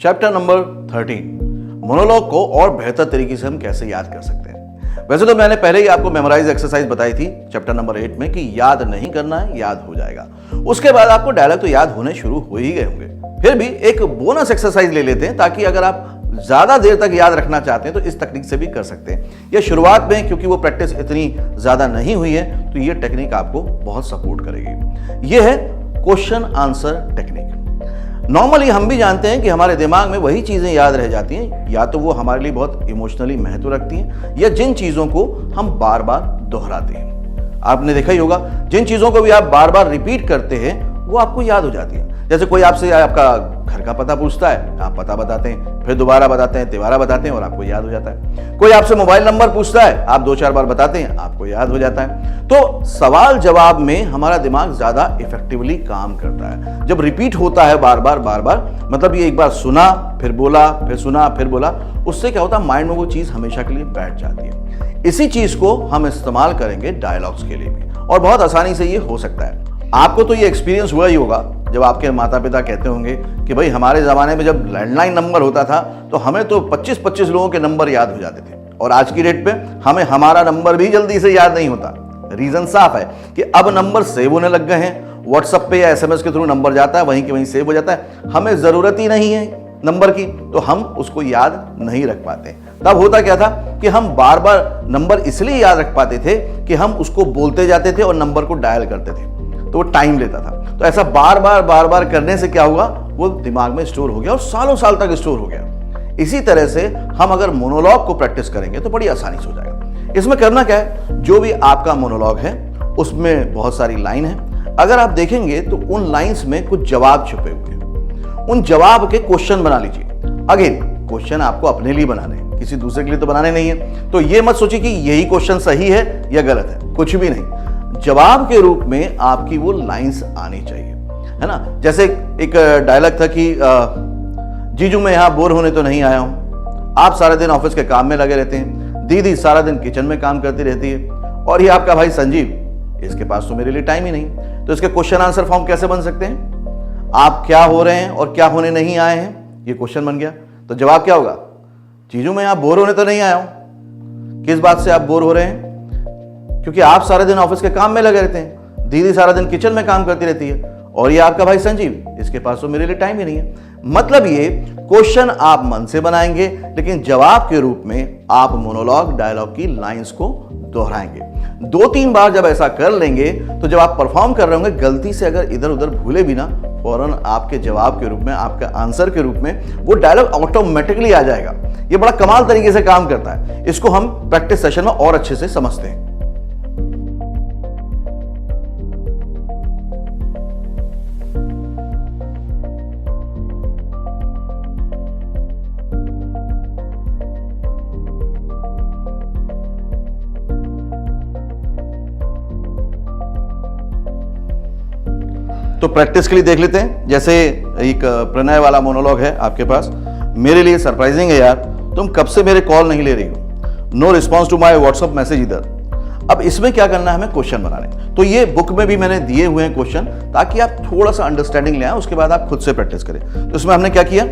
Chapter number 13 monologue को और बेहतर तरीके से हम कैसे याद कर सकते हैं। वैसे तो मैंने पहले ही आपको मेमोराइज एक्सरसाइज बताई थी चैप्टर नंबर 8 में कि याद नहीं करना है, याद हो जाएगा। उसके बाद आपको डायलॉग तो याद होने शुरू हो ही गए होंगे। फिर भी एक बोनस एक्सरसाइज ले लेते हैं ताकि अगर आप ज्यादा देर तक याद रखना चाहते हैं तो इस तकनीक से भी कर सकते हैं। यह शुरुआत में क्योंकि वो प्रैक्टिस इतनी ज्यादा नहीं हुई है तो ये टेक्निक आपको बहुत सपोर्ट करेगी। यह है क्वेश्चन आंसर टेक्निक। नॉर्मली हम भी जानते हैं कि हमारे दिमाग में वही चीजें याद रह जाती हैं या तो वो हमारे लिए बहुत इमोशनली महत्व रखती हैं या जिन चीजों को हम बार बार दोहराते हैं। आपने देखा ही होगा जिन चीजों को भी आप बार बार रिपीट करते हैं वो आपको याद हो जाती है। जैसे कोई आपसे आपका घर का पता पूछता है, आप पता बताते हैं, फिर दोबारा बताते हैं, तिबारा बताते हैं और आपको याद हो जाता है। कोई आपसे मोबाइल नंबर पूछता है, आप 2-4 बार बताते हैं, आपको याद हो जाता है। तो सवाल जवाब में हमारा दिमाग ज्यादा इफेक्टिवली काम करता है जब रिपीट होता है बार बार। मतलब ये एक बार सुना फिर बोला, फिर सुना फिर बोला, उससे क्या होता है माइंड में वो चीज हमेशा के लिए बैठ जाती है। इसी चीज को हम इस्तेमाल करेंगे डायलॉग्स के लिए भी और बहुत आसानी से ये हो सकता है। आपको तो ये एक्सपीरियंस हुआ ही होगा जब आपके माता पिता कहते होंगे कि भाई हमारे ज़माने में जब लैंडलाइन नंबर होता था तो हमें तो 25-25 लोगों के नंबर याद हो जाते थे और आज की डेट पे हमें हमारा नंबर भी जल्दी से याद नहीं होता। रीज़न साफ है कि अब नंबर सेव होने लग गए हैं, व्हाट्सएप पे या एसएमएस के थ्रू नंबर जाता है, वहीं के वहीं सेव हो जाता है। हमें ज़रूरत ही नहीं है नंबर की तो हम उसको याद नहीं रख पाते। तब होता क्या था कि हम बार बार नंबर इसलिए याद रख पाते थे कि हम उसको बोलते जाते थे और नंबर को डायल करते थे, तो वो टाइम लेता था। तो ऐसा बार बार करने से क्या हुआ, वो दिमाग में स्टोर हो गया और सालों साल तक स्टोर हो गया। इसी तरह से हम अगर मोनोलॉग को प्रैक्टिस करेंगे तो बड़ी आसानी से हो जाएगा। इसमें करना क्या है, जो भी आपका मोनोलॉग है उसमें बहुत सारी लाइन है। अगर आप देखेंगे तो उन लाइंस में कुछ जवाब छुपे हुए हैं। उन जवाब के क्वेश्चन बना लीजिए। अगेन क्वेश्चन आपको अपने लिए बनाने हैं, किसी दूसरे के लिए तो बनाने नहीं है। तो ये मत सोचिए कि यही क्वेश्चन सही है या गलत है, कुछ भी नहीं। जवाब के रूप में आपकी वो लाइंस आनी चाहिए, है ना। जैसे एक डायलॉग था कि जीजू मैं यहां बोर होने तो नहीं आया हूं, आप सारा दिन ऑफिस के काम में लगे रहते हैं, दीदी सारा दिन किचन में काम करती रहती है और ये आपका भाई संजीव, इसके पास तो मेरे लिए टाइम ही नहीं। तो इसके क्वेश्चन आंसर फॉर्म कैसे बन सकते हैं, आप क्या हो रहे हैं और क्या होने नहीं आए हैं, ये क्वेश्चन बन गया। तो जवाब क्या होगा, जीजू मैं यहां बोर होने तो नहीं आया हूं। किस बात से आप बोर हो रहे हैं, क्योंकि आप सारे दिन ऑफिस के काम में लगे रहते हैं, दीदी सारा दिन किचन में काम करती रहती है और ये आपका भाई संजीव, इसके पास तो मेरे लिए टाइम ही नहीं है। मतलब ये क्वेश्चन आप मन से बनाएंगे लेकिन जवाब के रूप में आप मोनोलॉग डायलॉग की लाइंस को दोहराएंगे। 2-3 बार जब ऐसा कर लेंगे तो जब आप परफॉर्म कर रहे होंगे गलती से अगर इधर उधर भूले भी ना, फौरन आपके जवाब के रूप में, आपका आंसर के रूप में वो डायलॉग ऑटोमेटिकली आ जाएगा। ये बड़ा कमाल तरीके से काम करता है। इसको हम प्रैक्टिस सेशन में और अच्छे से समझते हैं। तो प्रैक्टिस के लिए देख लेते हैं। जैसे एक प्रणय वाला मोनोलॉग है आपके पास, मेरे लिए सरप्राइजिंग है यार, तुम कब से मेरे कॉल नहीं ले रही हो, no response to my WhatsApp message इधर। अब इसमें क्या करना है, हमें क्वेश्चन बनाने। तो ये बुक में भी मैंने दिए हुए हैं क्वेश्चन ताकि आप थोड़ा सा अंडरस्टैंडिंग ले आए, उसके बाद आप खुद से प्रैक्टिस करें। तो इसमें हमने क्या किया,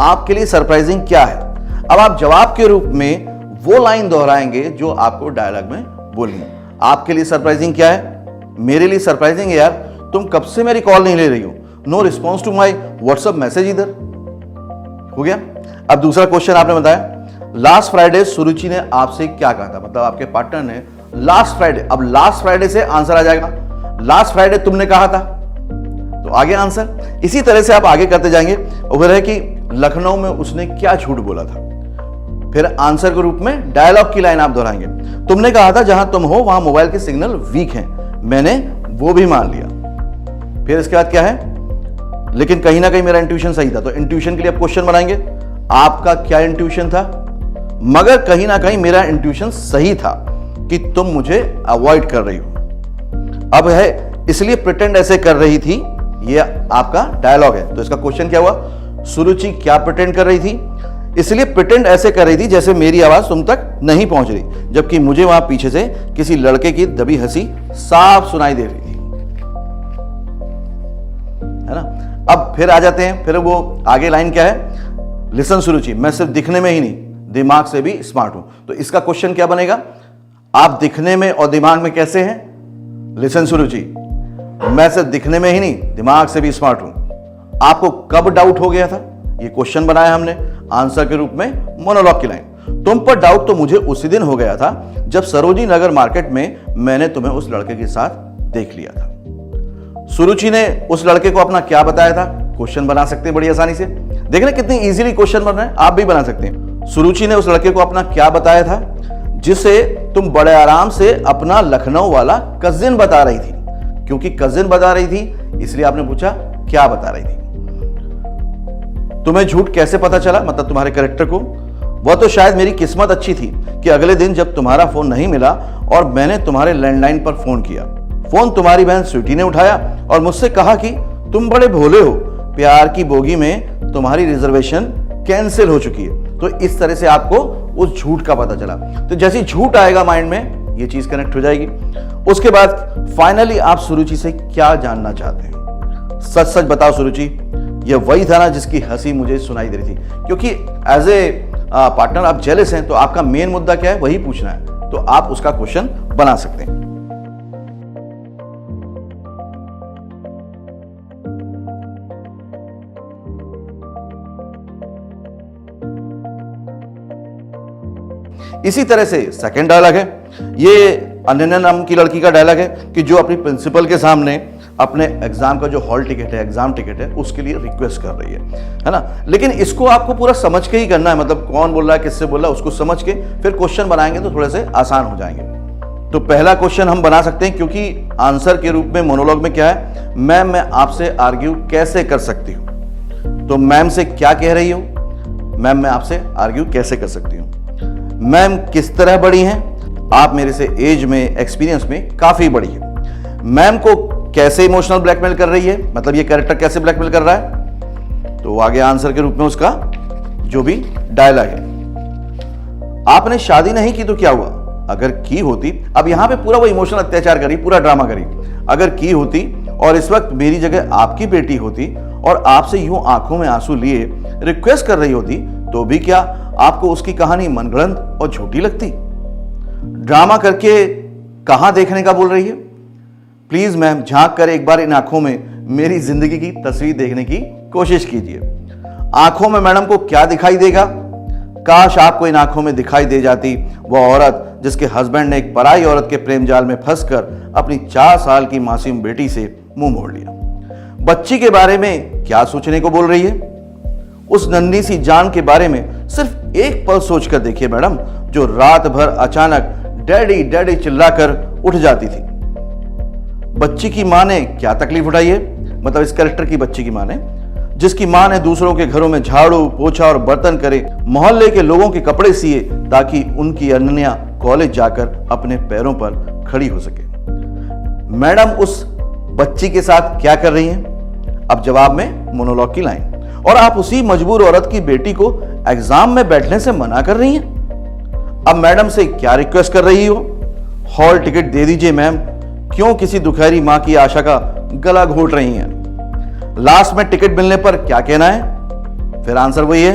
आपके लिए सरप्राइजिंग क्या है। अब आप जवाब के रूप में वो लाइन दोहराएंगे जो आपको डायलॉग में बोलनी है। आपके लिए सरप्राइजिंग क्या है, मेरे लिए सरप्राइजिंग है यार, तुम कब से मेरी कॉल नहीं ले रही हो, no response to my WhatsApp message इधर। हो गया। अब दूसरा क्वेश्चन आपने बताया, लास्ट फ्राइडे सुरुचि ने आपसे क्या कहा था, मतलब आपके पार्टनर ने लास्ट फ्राइडे। अब लास्ट फ्राइडे से आंसर आ जाएगा, लास्ट फ्राइडे तुमने कहा था, तो आगे आंसर। इसी तरह से आप आगे करते जाएंगे। और है कि लखनऊ में उसने क्या झूठ बोला था, फिर आंसर के रूप में डायलॉग की लाइन आप दोहराएंगे। तुमने कहा था जहां तुम हो वहां मोबाइल के सिग्नल वीक हैं, मैंने वो भी मान लिया। फिर इसके बाद क्या है, लेकिन कहीं ना कहीं मेरा इंट्यूशन सही था, तो इंट्यूशन के लिए आप क्वेश्चन बनाएंगे, आपका क्या इंट्यूशन था, मगर कहीं ना कहीं मेरा इंट्यूशन सही था कि तुम मुझे अवॉइड कर रही हो। अब है इसलिए प्रिटेंड ऐसे कर रही थी, ये आपका डायलॉग है। तो इसका क्वेश्चन क्या हुआ, सुरुचि क्या प्रिटेंड कर रही थी, इसलिए प्रिटेंड ऐसे कर रही थी जैसे मेरी आवाज तुम तक नहीं पहुंच रही, जबकि मुझे वहां पीछे से किसी लड़के की दबी हंसी साफ सुनाई दे रही थी, है ना। अब फिर आ जाते हैं, फिर वो आगे लाइन क्या है, लिसन सुरुचि, मैं सिर्फ दिखने में ही नहीं दिमाग से भी स्मार्ट हूं। तो इसका क्वेश्चन क्या बनेगा? आप दिखने में और दिमाग में कैसे हैं? लिसन सुरुचि, मैं सिर्फ दिखने में ही नहीं दिमाग से भी स्मार्ट हूं। आपको कब डाउट हो गया था? ये क्वेश्चन बनाया हमने, आंसर के रूप में मोनोलॉग की लाइन। तुम पर डाउट तो मुझे उसी दिन हो गया था जब सरोजी नगर मार्केट में मैंने तुम्हें उस लड़के के साथ देख लिया था। सुरुचि ने उस लड़के को अपना क्या बताया था? क्वेश्चन बना सकते हैं बड़ी आसानी से। देख रहे कितनी इजीली क्वेश्चन बन रहे हैं, आप भी बना सकते हैं। सुरुचि ने उस लड़के को अपना क्या बताया था जिसे तुम बड़े आराम से अपना लखनऊ वाला कजिन बता रही थी? क्योंकि कजिन बता रही थी इसलिए आपने पूछा क्या बता रही थी। तुम्हें झूठ कैसे पता चला, मतलब तुम्हारे कैरेक्टर को? वह तो शायद मेरी किस्मत अच्छी थी कि अगले दिन जब तुम्हारा फोन नहीं मिला और मैंने तुम्हारे लैंडलाइन पर फोन किया, फोन तुम्हारी बहन स्वीटी ने उठाया और मुझसे कहा कि तुम बड़े भोले हो, प्यार की बोगी में तुम्हारी रिजर्वेशन कैंसिल हो चुकी है। तो इस तरह से आपको उस झूठ का पता चला। तो जैसे झूठ आएगा माइंड में, ये चीज कनेक्ट हो जाएगी। उसके बाद फाइनली आप सुरुचि से क्या जानना चाहते हैं? सच सच बताओ सुरुचि, ये वही था ना जिसकी हंसी मुझे सुनाई दे रही थी? क्योंकि एज ए पार्टनर आप जेलस हैं, तो आपका मेन मुद्दा क्या है वही पूछना है, तो आप उसका क्वेश्चन बना सकते हैं। इसी तरह से सेकंड डायलॉग है, ये अनन्या नाम की लड़की का डायलॉग है कि जो अपनी प्रिंसिपल के सामने अपने एग्जाम का जो हॉल टिकट है, एग्जाम टिकट है, उसके लिए रिक्वेस्ट कर रही है ना। लेकिन इसको आपको पूरा समझ के ही करना है, मतलब कौन बोल रहा है, किससे बोल रहा है, उसको समझ के फिर क्वेश्चन बनाएंगे तो थोड़े से आसान हो जाएंगे। तो पहला क्वेश्चन हम बना सकते हैं, क्योंकि आंसर के रूप में मोनोलॉग में क्या है, मैम मैं आपसे आर्ग्यू कैसे कर सकती हूँ। तो मैम से क्या कह रही हो? मैम मैं आपसे आर्ग्यू कैसे कर सकती हूँ? मैम किस तरह बड़ी हैं? आप मेरे से एज में, एक्सपीरियंस में काफी बड़ी है। मैम को कैसे इमोशनल ब्लैकमेल कर रही है, मतलब ये कैरेक्टर कैसे ब्लैकमेल कर रहा है? तो आगे आंसर के रूप में उसका जो भी डायलॉग है, आपने शादी नहीं की तो क्या हुआ? अगर की होती, अब यहां पे पूरा वो इमोशनल अत्याचार करी, पूरा ड्रामा करी। अगर की होती और इस वक्त मेरी जगह आपकी बेटी होती और आपसे यूं आंखों में आंसू लिए रिक्वेस्ट कर रही होती, तो भी क्या आपको उसकी कहानी मनगढ़ंत और झूठी लगती? ड्रामा करके कहां देखने का बोल रही है? प्लीज मैम झांक कर एक बार इन आंखों में मेरी जिंदगी की तस्वीर देखने की कोशिश कीजिए। आंखों में मैडम को क्या दिखाई देगा? काश आपको इन आंखों में दिखाई दे जाती वह औरत जिसके हस्बैंड ने एक पराई औरत के प्रेम जाल में फंसकर अपनी 4 साल की मासूम बेटी से मुंह मोड़ लिया। बच्ची के बारे में क्या सोचने को बोल रही है? उस नन्ही सी जान के बारे में सिर्फ एक पल सोचकर देखिए मैडम, जो रात भर अचानक डैडी डैडी चिल्लाकर उठ जाती थी। बच्ची की मां ने क्या तकलीफ उठाई है, मतलब इस कैरेक्टर की बच्ची की मां ने, जिसकी मां ने दूसरों के घरों में झाड़ू पोछा और बर्तन करे, मोहल्ले के लोगों के कपड़े सिए ताकि उनकी अनन्या कॉलेज जाकर अपने पैरों पर खड़ी हो सके। मैडम उस बच्ची के साथ क्या कर रही हैं? अब जवाब में मोनोलॉग की लाइन, और आप उसी मजबूर औरत की बेटी को एग्जाम में बैठने से मना कर रही हैं। अब मैडम से क्या रिक्वेस्ट कर रही हो? हॉल टिकट दे दीजिए मैम, क्यों किसी दुखहरी मां की आशा का गला घोट रही हैं? लास्ट में टिकट मिलने पर क्या कहना है? फिर आंसर वही है,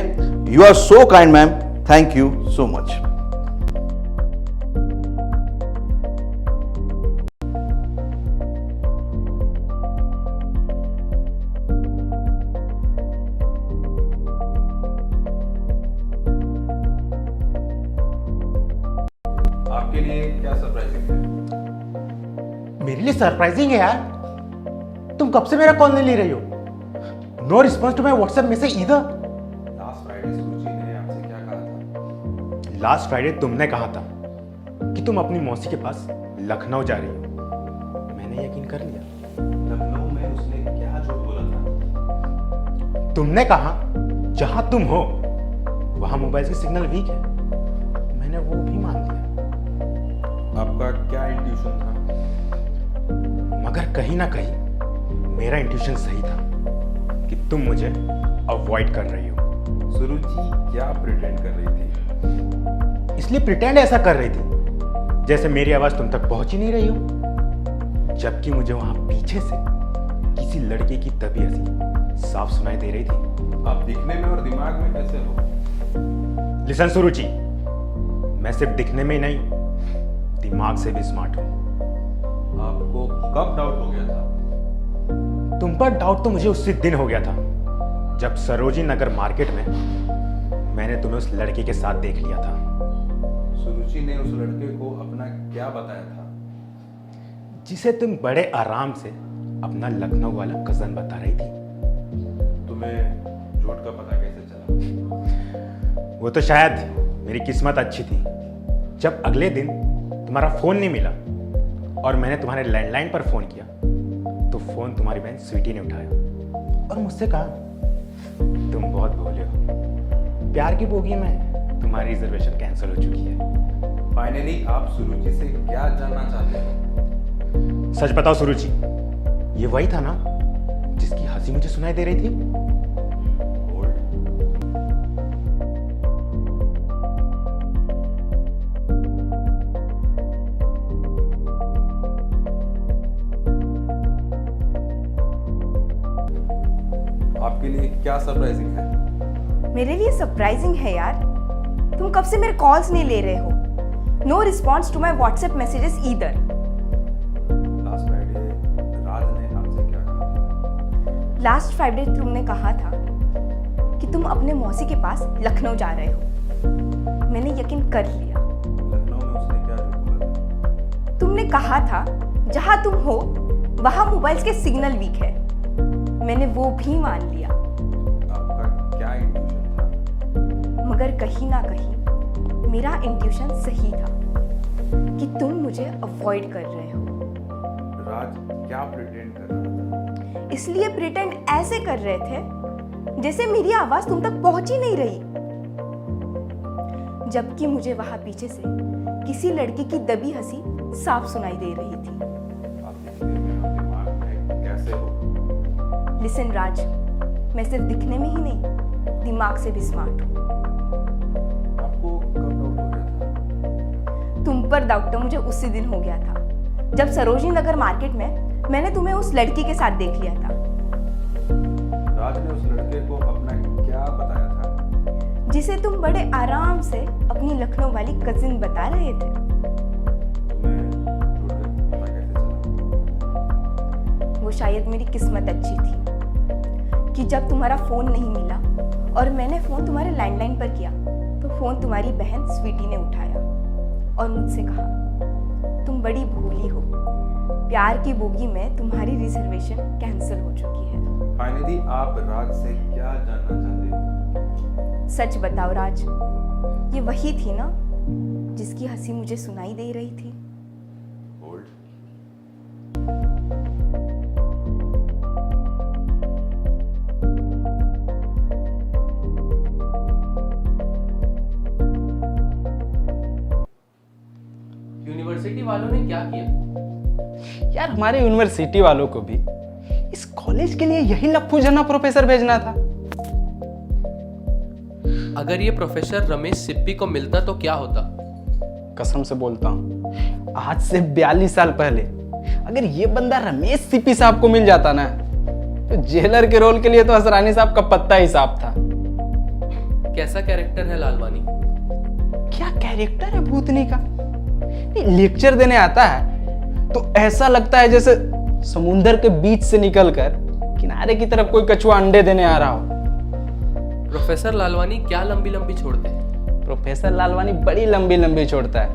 you are so kind ma'am, thank you so much. आपके लिए क्या सरप्राइजिंग है? मेरे लिए सरप्राइजिंग है यार। तुम कब से मेरा कॉल नहीं ले रही हो? No response to my WhatsApp message either. Last Friday Suruchi ने आपसे क्या कहा था? लास्ट फ्राइडे तुमने कहा था कि तुम अपनी मौसी के पास लखनऊ जा रही हो। मैंने यकीन कर लिया। लखनऊ में उसने क्या झूठ बोला था? तुमने कहा जहां तुम हो वहां मोबाइल की सिग्नल वीक है। मैंने वो भी मान लिया। आपका क्या इंट्यूशन था? मगर कहीं ना कहीं मेरा इंट्यूशन सही था कि तुम मुझे अवॉइड कर रही हो। सुरुचि क्या प्रिटेंड कर रही थी? इसलिए प्रिटेंड ऐसा कर रही थी जैसे मेरी आवाज तुम तक पहुंच ही नहीं रही हो, जबकि मुझे वहां पीछे से किसी लड़के की दबी हंसी साफ सुनाई दे रही थी। आप दिखने में और दिमाग में कैसे हो? लिसन सुरुचि, मैं सिर्फ दिखने में ही नहीं, दिमाग से भी स्मार्ट हूं। आपको कब डाउट हो गया था? तुम पर डाउट तो मुझे उसी दिन हो गया था जब सरोजी नगर मार्केट में मैंने तुम्हें उस लड़की के साथ देख लिया था। सुरुचि ने उस लड़के को अपना क्या बताया था? जिसे तुम बड़े आराम से अपना लखनऊ वाला कजन बता रही थी। तुम्हें झूठ का पता कैसे चला? वो तो शायद मेरी किस्मत अच्छी थी। जब अगले दिन तुम्हारा फोन नहीं मिला और मैंने तुम्हारे लैंडलाइन पर फोन किया तो फोन तुम्हारी बहन स्वीटी ने उठाया और मुझसे कहा, तुम बहुत भोले हो, प्यार की बोगी में तुम्हारी रिजर्वेशन कैंसिल हो चुकी है। फाइनली आप सुरुचि से क्या जानना चाहते हो? सच बताओ सुरुचि, ये वही था ना जिसकी हंसी मुझे सुनाई दे रही थी? होल्ड। आपके लिए क्या सरप्राइजिंग है? मेरे लिए सरप्राइजिंग है यार। तुम कब से मेरे कॉल्स नहीं ले रहे हो। No response to my WhatsApp messages either. Last Friday Raj ने आपसे क्या कहा? लास्ट फ्राइडे तुमने कहा था कि तुम अपने मौसी के पास लखनऊ जा रहे हो। मैंने यकीन कर लिया। लखनऊ में उसने क्या झूठ बोला? तुमने कहा था जहां तुम हो वहां मोबाइल के सिग्नल वीक है। मैंने वो भी मान लिया। आपका क्या इंट्यूशन था? मगर कहीं ना कहीं मेरा इंट्यूशन सही था कि तुम मुझे अवॉइड कर रहे हो। राज क्या प्रिटेंड कर रहा था? इसलिए प्रिटेंड ऐसे कर रहे थे जैसे मेरी आवाज तुम तक पहुंच ही नहीं रही, जबकि मुझे वहां पीछे से किसी लड़की की दबी हंसी साफ सुनाई दे रही थी। आप दिखने में और दिमाग में कैसे हो? लिसन राज, मैं सिर्फ दिखने में ही नहीं दिमाग से भी स्मार्ट हूँ। आपको कब डाउट हो गया था? तुम पर डाउट तो मुझे उसी दिन हो गया था जब सरोजनी नगर मार्केट में मैंने तुम्हें उस लड़की के साथ देख लिया था। राज ने उस लड़के को अपना क्या बताया था? जिसे तुम बड़े आराम से अपनी लखनऊ वाली कजिन बता रहे थे। तुम्हें झूठ का पता कैसे चला? वो शायद मेरी किस्मत अच्छी थी कि जब तुम्हारा फोन नहीं मिला और मैंने फोन तुम्हारे लैंडलाइन पर किया तो फोन तुम्हारी बहन स्वीटी ने उठाया और मुझसे कहा, तुम बड़ी भोली हो, प्यार की बोगी में तुम्हारी रिजर्वेशन कैंसिल हो चुकी है। फाइनली आप राज से क्या जानना चाहते हो? सच बताओ राज, ये वही थी ना जिसकी हंसी मुझे सुनाई दे रही थी? होल्ड। यूनिवर्सिटी वालों ने क्या किया? यार हमारे यूनिवर्सिटी वालों को भी इस कॉलेज के लिए यही लप्पू जना प्रोफेसर भेजना था। अगर ये प्रोफेसर रमेश सिप्पी को मिलता तो क्या होता? कसम से बोलता हूँ, आज से 42 साल पहले अगर ये बंदा रमेश सिप्पी साहब को मिल जाता ना तो जेलर के रोल के लिए तो असरानी साहब का पत्ता ही साफ था। कैसा कैरेक्टर है लालवानी? क्या कैरेक्टर है भूतनी का। लेक्चर देने आता है तो ऐसा लगता है जैसे समुंदर के बीच से निकलकर किनारे की तरफ कोई कछुआ अंडे देने आ रहा हो। प्रोफेसर लालवानी क्या लंबी लंबी छोड़ते हैं? प्रोफेसर लालवानी बड़ी लंबी लंबी छोड़ता है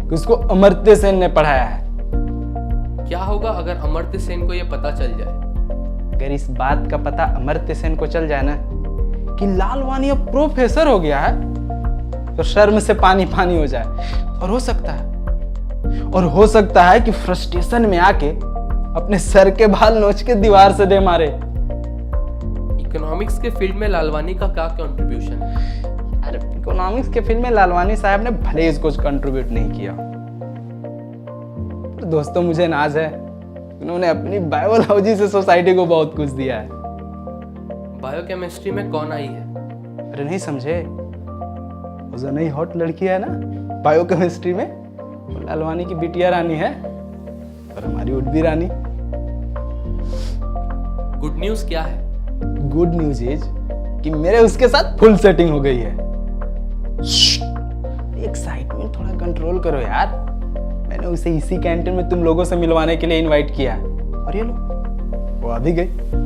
कि उसको अमर्त्य सेन ने पढ़ाया है। क्या होगा अगर अमर्त्य सेन को यह पता चल जाए? अगर इस बात का पता अमर्त्य सेन को चल जाए ना कि लालवानी अब प्रोफेसर हो गया है तो शर्म से पानी पानी हो जाए और हो सकता है कि फ्रस्ट्रेशन में आके अपने सर के बाल नोच के दीवार से दे मारे। इकोनॉमिक्स के फील्ड में लालवानी का क्या कंट्रीब्यूशन है? यार इकोनॉमिक्स के फील्ड में लालवानी साहब ने भले इसको कंट्रीब्यूट नहीं किया, पर दोस्तों मुझे नाज है उन्होंने अपनी बायोलॉजी से सोसाइटी को बहुत कुछ दिया है। बायोकेमिस्ट्री में कौन आई है? अरे नहीं समझे, वो जो नई हॉट लड़की है ना बायोकेमिस्ट्री में, वो लालवानी की बिटिया रानी है और हमारी उठ भी रानी। गुड न्यूज क्या है? गुड न्यूज इज कि मेरे उसके साथ फुल सेटिंग हो गई है। एक्साइटमेंट थोड़ा कंट्रोल करो यार। मैंने उसे इसी कैंटीन में तुम लोगों से मिलवाने के लिए इनवाइट किया और ये लो, वो अभी गई।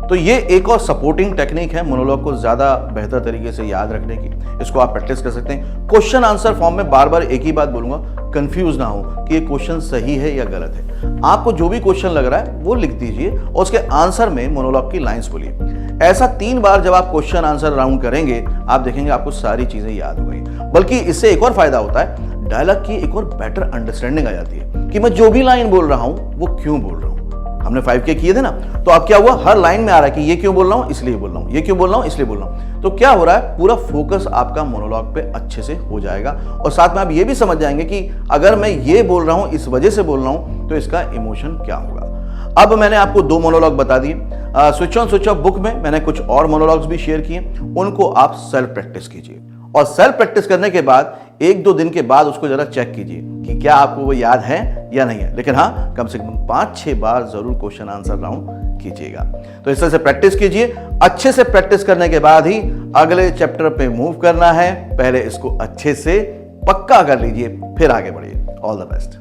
तो ये एक और सपोर्टिंग टेक्निक है मोनोलॉग को ज्यादा बेहतर तरीके से याद रखने की। इसको आप प्रैक्टिस कर सकते हैं। क्वेश्चन आंसर फॉर्म में बार बार एक ही बात बोलूंगा, कंफ्यूज ना हो कि ये क्वेश्चन सही है या गलत है। आपको जो भी क्वेश्चन लग रहा है वो लिख दीजिए और उसके आंसर में मोनोलॉग की लाइंस बोलिए। ऐसा 3 बार जब आप क्वेश्चन आंसर राउंड करेंगे, आप देखेंगे आपको सारी चीजें याद हो गई। बल्कि इससे एक और फायदा होता है, डायलॉग की एक और बेटर अंडरस्टैंडिंग आ जाती है कि मैं जो भी लाइन बोल रहा हूं वो क्यों बोल रहा हूं। हमने 5K किए थे ना, तो अब क्या हुआ, हर लाइन में आ रहा है कि ये क्यों बोल रहा हूं, इसलिए बोल रहा हूं, ये क्यों बोल रहा हूं, इसलिए बोल रहा हूं। तो क्या हो रहा है, पूरा फोकस आपका मोनोलॉग पे अच्छे से हो जाएगा और साथ में आप ये भी समझ जाएंगे कि अगर मैं ये बोल रहा हूं, इस वजह से बोल रहा हूं, तो इसका इमोशन क्या होगा। अब मैंने आपको 2 मोनोलॉग बता दिए। Switch on switch off book में मैंने कुछ और मोनोलॉग्स भी शेयर किए, उनको आप सेल्फ प्रैक्टिस कीजिए और सेल्फ प्रैक्टिस करने के बाद 1-2 दिन के बाद उसको जरा चेक कीजिए कि क्या आपको वो याद है या नहीं है। लेकिन हाँ, कम से कम 5-6 बार जरूर क्वेश्चन आंसर राउंड कीजिएगा। तो इस तरह से प्रैक्टिस कीजिए। अच्छे से प्रैक्टिस करने के बाद ही अगले चैप्टर पे मूव करना है। पहले इसको अच्छे से पक्का कर लीजिए, फिर आगे बढ़िए। All the best.